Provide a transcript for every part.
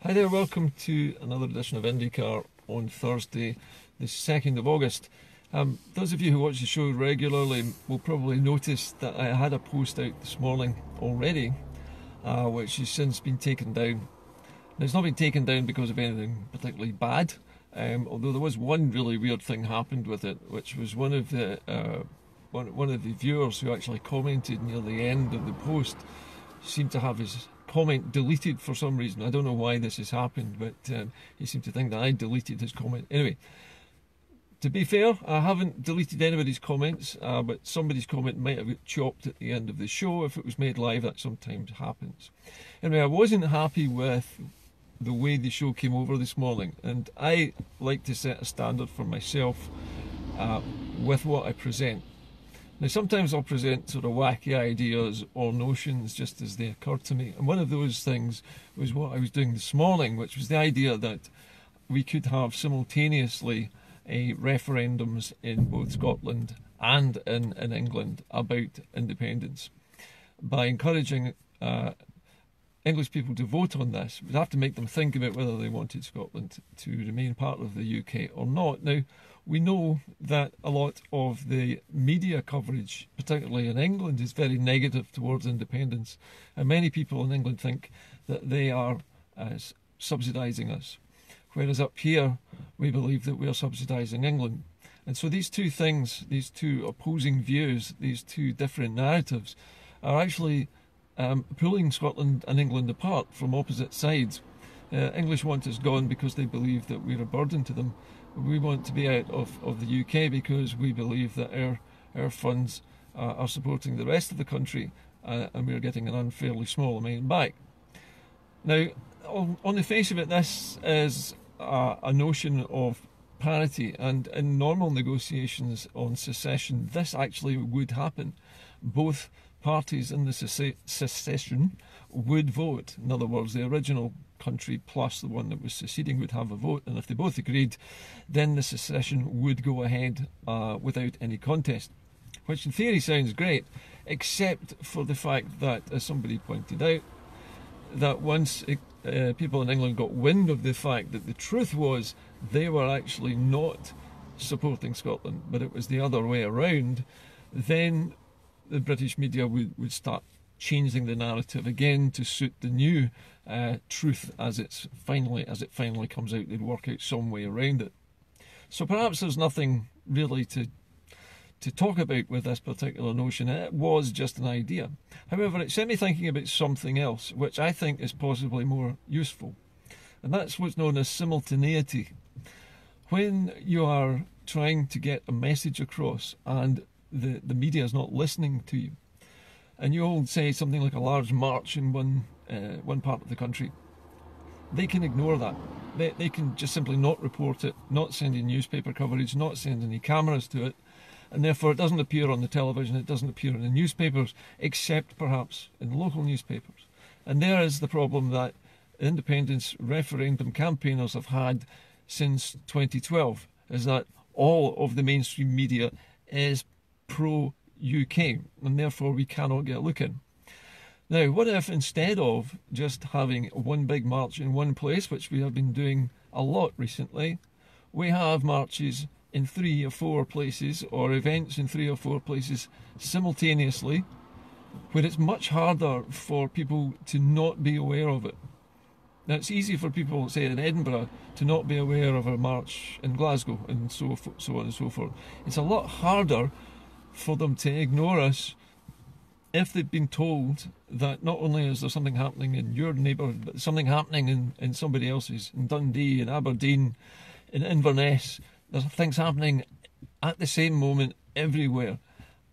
Hi there, welcome to another edition of Indycar on Thursday, the 2nd of August. Those of you who watch the show regularly will probably notice that I had a post out this morning already, which has since been taken down. Now, it's not been taken down because of anything particularly bad, although there was one really weird thing happened with it, which was one of the viewers who actually commented near the end of the post seemed to have his comment deleted for some reason. I don't know why this has happened, but he seemed to think that I deleted his comment. Anyway, to be fair, I haven't deleted anybody's comments, but somebody's comment might have got chopped at the end of the show. If it was made live, that sometimes happens. Anyway, I wasn't happy with the way the show came over this morning, and I like to set a standard for myself with what I present. Now, sometimes I'll present sort of wacky ideas or notions just as they occur to me. And one of those things was what I was doing this morning, which was the idea that we could have simultaneously referendums in both Scotland and in England about independence. By encouraging English people to vote on this, we'd have to make them think about whether they wanted Scotland to remain part of the UK or not. Now, we know that a lot of the media coverage, particularly in England, is very negative towards independence, and many people in England think that they are subsidising us, whereas up here we believe that we are subsidising England. And so these two things, these two opposing views, these two different narratives are actually pulling Scotland and England apart from opposite sides. English want us gone because they believe that we're a burden to them. We want to be out of the UK because we believe that our funds are supporting the rest of the country, and we're getting an unfairly small amount back. Now, on the face of it, this is a notion of parity, and in normal negotiations on secession, this actually would happen. Both parties in the secession would vote. In other words, the original country plus the one that was seceding would have a vote, and if they both agreed, then the secession would go ahead without any contest, which in theory sounds great, except for the fact that, as somebody pointed out, that once people in England got wind of the fact that the truth was they were actually not supporting Scotland, but it was the other way around, then the British media would start changing the narrative again to suit the new truth as it finally comes out. They'd work out some way around it. So perhaps there's nothing really to talk about with this particular notion. It was just an idea. However, it set me thinking about something else, which I think is possibly more useful, and that's what's known as simultaneity. When you are trying to get a message across and the media is not listening to you, and you'll say something like a large march in one part of the country, they can ignore that. They can just simply not report it, not send any newspaper coverage, not send any cameras to it, and therefore it doesn't appear on the television, it doesn't appear in the newspapers, except perhaps in local newspapers. And there is the problem that independence referendum campaigners have had since 2012, is that all of the mainstream media is pro-UK, and therefore we cannot get a look in. Now, what if instead of just having one big march in one place, which we have been doing a lot recently, we have marches in 3 or 4 places, or events in 3 or 4 places simultaneously, where it's much harder for people to not be aware of it. Now, it's easy for people, say in Edinburgh, to not be aware of a march in Glasgow, and so on and so forth. It's a lot harder for them to ignore us if they've been told that not only is there something happening in your neighbourhood, but something happening in somebody else's, in Dundee, in Aberdeen, in Inverness. There's things happening at the same moment everywhere.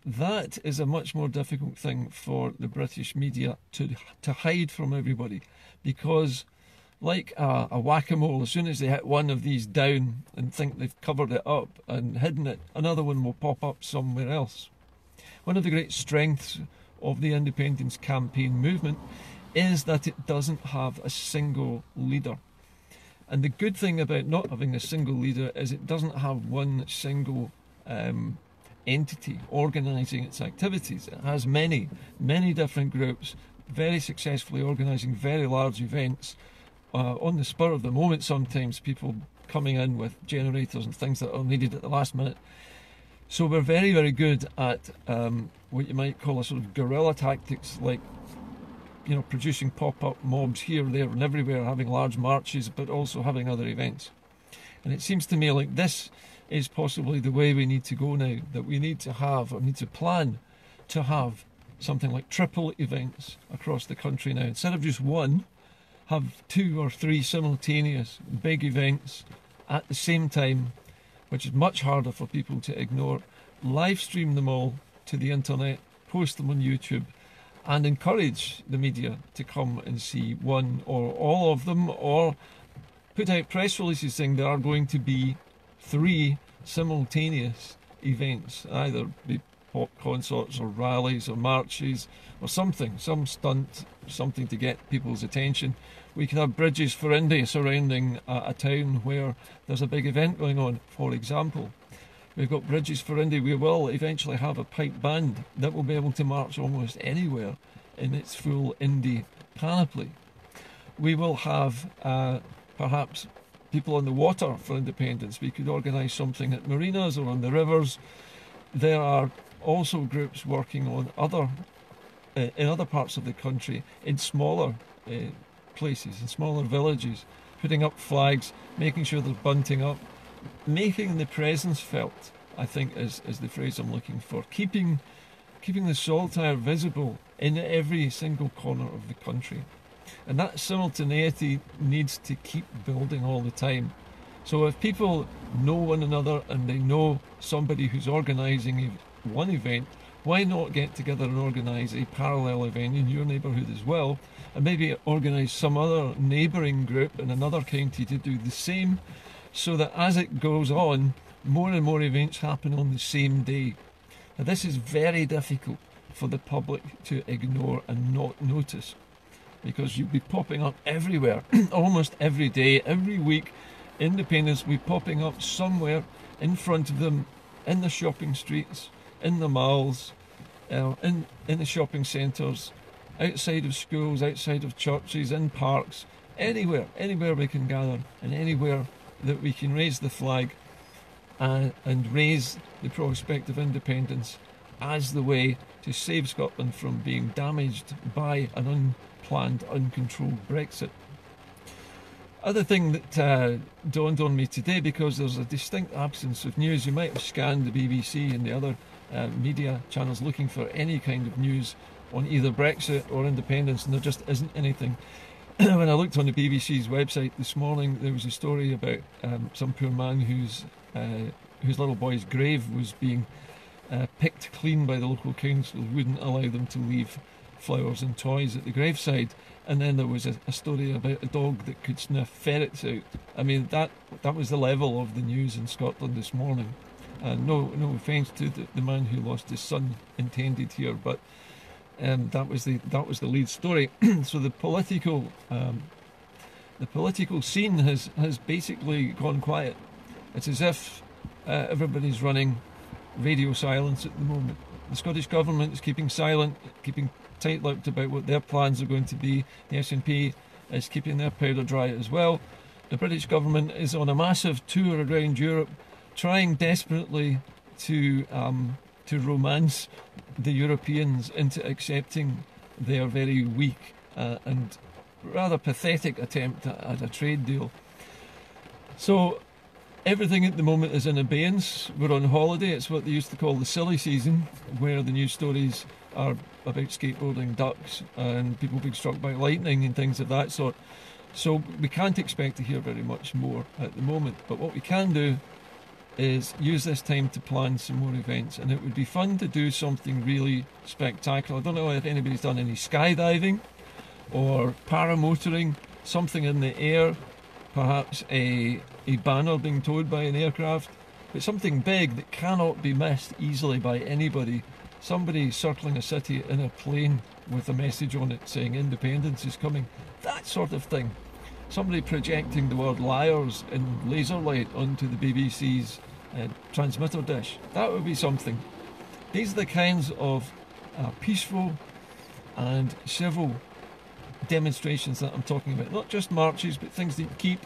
That is a much more difficult thing for the British media to hide from everybody, because like a whack-a-mole, as soon as they hit one of these down and think they've covered it up and hidden it, another one will pop up somewhere else. One of the great strengths of the independence campaign movement is that it doesn't have a single leader. And the good thing about not having a single leader is it doesn't have one single entity organising its activities. It has many different groups very successfully organising very large events on the spur of the moment sometimes, people coming in with generators and things that are needed at the last minute. So we're very, very good at what you might call a sort of guerrilla tactics, like, you know, producing pop-up mobs here, there and everywhere, having large marches, but also having other events. And it seems to me like this is possibly the way we need to go now, that we need to have, or need to plan to have, something like triple events across the country now. Instead of just one, have 2 or 3 simultaneous big events at the same time, which is much harder for people to ignore. Live stream them all to the internet, post them on YouTube, and encourage the media to come and see one or all of them, or put out press releases saying there are going to be 3 simultaneous events, either be pop concerts or rallies or marches or something, some stunt, something to get people's attention. We can have bridges for Indy surrounding a town where there's a big event going on, for example. We've got bridges for Indy. We will eventually have a pipe band that will be able to march almost anywhere in its full Indy panoply. We will have perhaps people on the water for independence. We could organise something at marinas or on the rivers. There are also groups working on in other parts of the country, in smaller places, in smaller villages, putting up flags, making sure there's bunting up, making the presence felt, I think is the phrase I'm looking for. Keeping the Saltire visible in every single corner of the country. And that simultaneity needs to keep building all the time. So if people know one another and they know somebody who's organising one event, why not get together and organise a parallel event in your neighbourhood as well, and maybe organise some other neighbouring group in another county to do the same, so that as it goes on, more and more events happen on the same day. Now, this is very difficult for the public to ignore and not notice, because you'll be popping up everywhere, almost every day, every week. Independence will be popping up somewhere in front of them, in the shopping streets, in the malls, in the shopping centres, outside of schools, outside of churches, in parks, anywhere we can gather, and anywhere that we can raise the flag and raise the prospect of independence as the way to save Scotland from being damaged by an unplanned, uncontrolled Brexit. Other thing that dawned on me today, because there's a distinct absence of news, you might have scanned the BBC and the other media channels looking for any kind of news on either Brexit or independence, and there just isn't anything. When I looked on the BBC's website this morning, there was a story about some poor man whose little boy's grave was being picked clean by the local council, wouldn't allow them to leave flowers and toys at the graveside. And then there was a story about a dog that could sniff ferrets out. I mean, that was the level of the news in Scotland this morning. No offence to the man who lost his son intended here, but that was the lead story. So the political scene has basically gone quiet. It's as if everybody's running radio silence at the moment. The Scottish Government is keeping silent, keeping tight-lipped about what their plans are going to be. The SNP is keeping their powder dry as well. The British Government is on a massive tour around Europe, trying desperately to romance the Europeans into accepting their very weak and rather pathetic attempt at a trade deal. So everything at the moment is in abeyance. We're on holiday. It's what they used to call the silly season, where the news stories are about skateboarding ducks and people being struck by lightning and things of that sort. So we can't expect to hear very much more at the moment. But what we can do is use this time to plan some more events, and it would be fun to do something really spectacular. I don't know if anybody's done any skydiving or paramotoring, something in the air, perhaps a banner being towed by an aircraft, but something big that cannot be missed easily by anybody. Somebody circling a city in a plane with a message on it saying independence is coming, that sort of thing. Somebody projecting the word liars in laser light onto the BBC's transmitter dish. That would be something. These are the kinds of peaceful and civil demonstrations that I'm talking about. Not just marches, but things that keep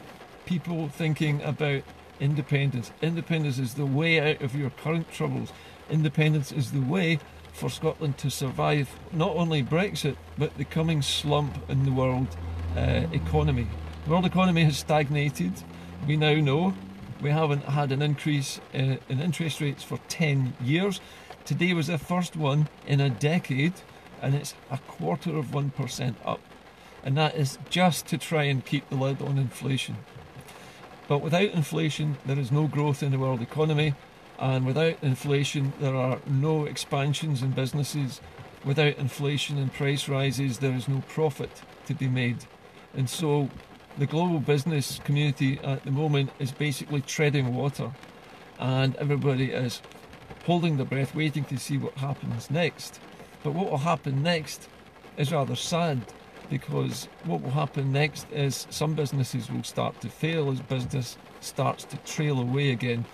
people thinking about independence. Independence is the way out of your current troubles. Independence is the way for Scotland to survive not only Brexit, but the coming slump in the world economy. The world economy has stagnated. We now know we haven't had an increase in interest rates for 10 years. Today was the first one in a decade, and it's 0.25% up. And that is just to try and keep the lid on inflation. But without inflation, there is no growth in the world economy. And without inflation, there are no expansions in businesses. Without inflation and price rises, there is no profit to be made. And so the global business community at the moment is basically treading water. And everybody is holding their breath, waiting to see what happens next. But what will happen next is rather sad, because what will happen next is some businesses will start to fail as business starts to trail away again.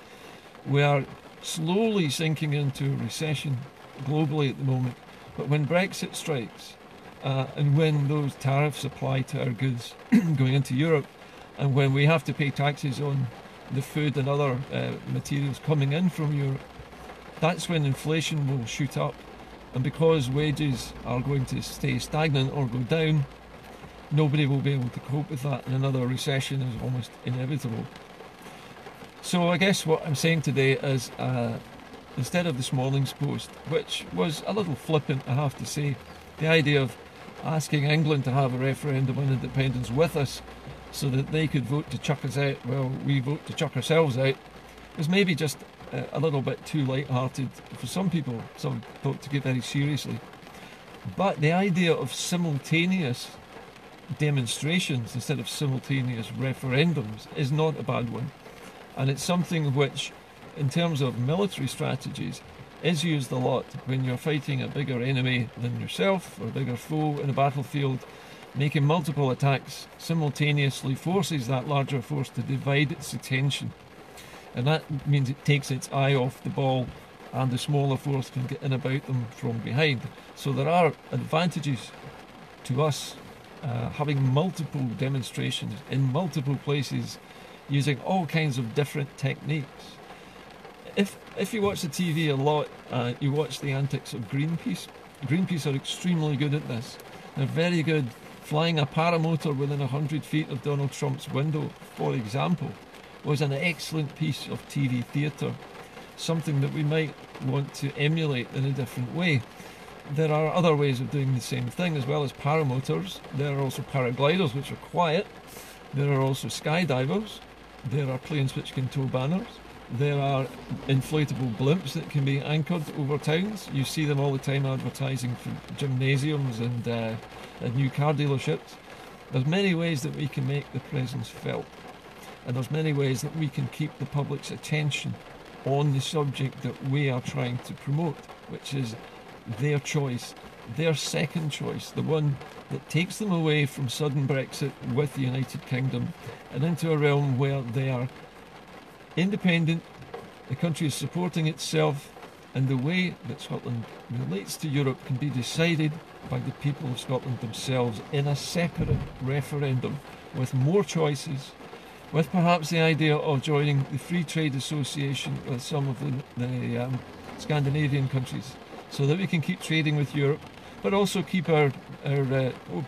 We are slowly sinking into a recession globally at the moment, but when Brexit strikes and when those tariffs apply to our goods going into Europe, and when we have to pay taxes on the food and other materials coming in from Europe, that's when inflation will shoot up. And because wages are going to stay stagnant or go down, nobody will be able to cope with that, and another recession is almost inevitable. So I guess what I'm saying today is, instead of this morning's post, which was a little flippant, I have to say, the idea of asking England to have a referendum on independence with us so that they could vote to chuck us out, well, we vote to chuck ourselves out, was maybe just a little bit too light-hearted for some people, some thought to get very seriously. But the idea of simultaneous demonstrations instead of simultaneous referendums is not a bad one. And it's something which, in terms of military strategies, is used a lot when you're fighting a bigger enemy than yourself or a bigger foe in a battlefield. Making multiple attacks simultaneously forces that larger force to divide its attention. And that means it takes its eye off the ball, and the smaller force can get in about them from behind. So there are advantages to us having multiple demonstrations in multiple places using all kinds of different techniques. If you watch the TV a lot, you watch the antics of Greenpeace. Greenpeace are extremely good at this. They're very good flying a paramotor within 100 feet of Donald Trump's window, for example, was an excellent piece of TV theatre, something that we might want to emulate in a different way. There are other ways of doing the same thing. As well as paramotors, there are also paragliders, which are quiet. There are also skydivers. There are planes which can tow banners. There are inflatable blimps that can be anchored over towns. You see them all the time advertising for gymnasiums and new car dealerships. There's many ways that we can make the presence felt. And there's many ways that we can keep the public's attention on the subject that we are trying to promote, which is their choice, their second choice, the one that takes them away from sudden Brexit with the United Kingdom and into a realm where they are independent, the country is supporting itself, and the way that Scotland relates to Europe can be decided by the people of Scotland themselves in a separate referendum with more choices, with perhaps the idea of joining the Free Trade Association with some of the Scandinavian countries, so that we can keep trading with Europe, but also keep our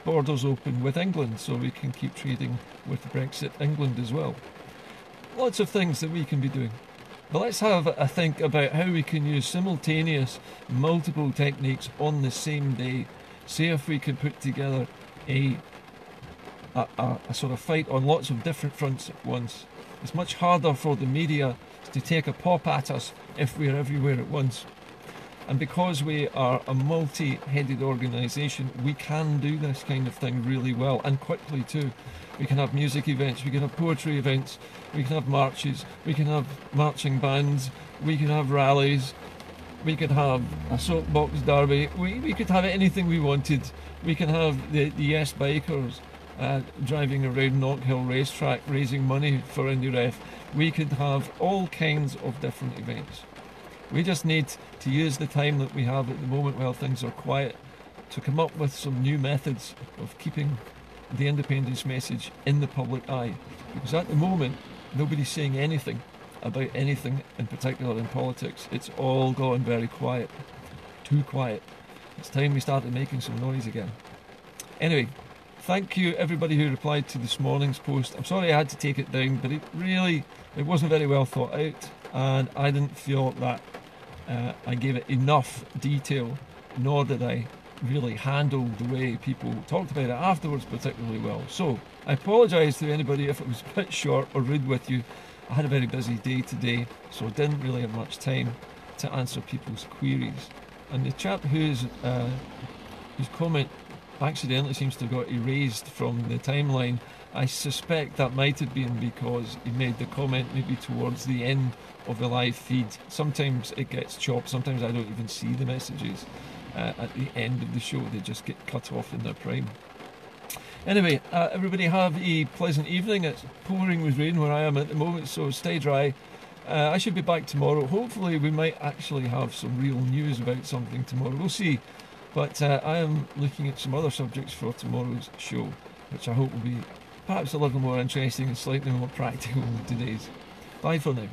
borders open with England, so we can keep trading with Brexit England as well. Lots of things that we can be doing. But let's have a think about how we can use simultaneous multiple techniques on the same day. See if we can put together a sort of fight on lots of different fronts at once. It's much harder for the media to take a pop at us if we're everywhere at once. And because we are a multi-headed organisation, we can do this kind of thing really well, and quickly too. We can have music events, we can have poetry events, we can have marches, we can have marching bands, we can have rallies, we could have a soapbox derby, we could have anything we wanted. We can have the Yes Bikers driving around Knockhill racetrack raising money for IndyRef. We could have all kinds of different events. We just need to use the time that we have at the moment while things are quiet to come up with some new methods of keeping the independence message in the public eye. Because at the moment, nobody's saying anything about anything in particular in politics. It's all gone very quiet. Too quiet. It's time we started making some noise again. Anyway, thank you everybody who replied to this morning's post. I'm sorry I had to take it down, but it wasn't very well thought out, and I didn't feel that I gave it enough detail, nor did I really handle the way people talked about it afterwards particularly well. So I apologise to anybody if it was a bit short or rude with you. I had a very busy day today, so I didn't really have much time to answer people's queries. And the chap whose comment accidentally seems to have got erased from the timeline, I suspect that might have been because he made the comment maybe towards the end of the live feed. Sometimes it gets chopped, sometimes I don't even see the messages at the end of the show. They just get cut off in their prime. Anyway, everybody have a pleasant evening. It's pouring with rain where I am at the moment, so stay dry. I should be back tomorrow. Hopefully we might actually have some real news about something tomorrow. We'll see. But I am looking at some other subjects for tomorrow's show, which I hope will be perhaps a little more interesting and slightly more practical than today's. Bye for now.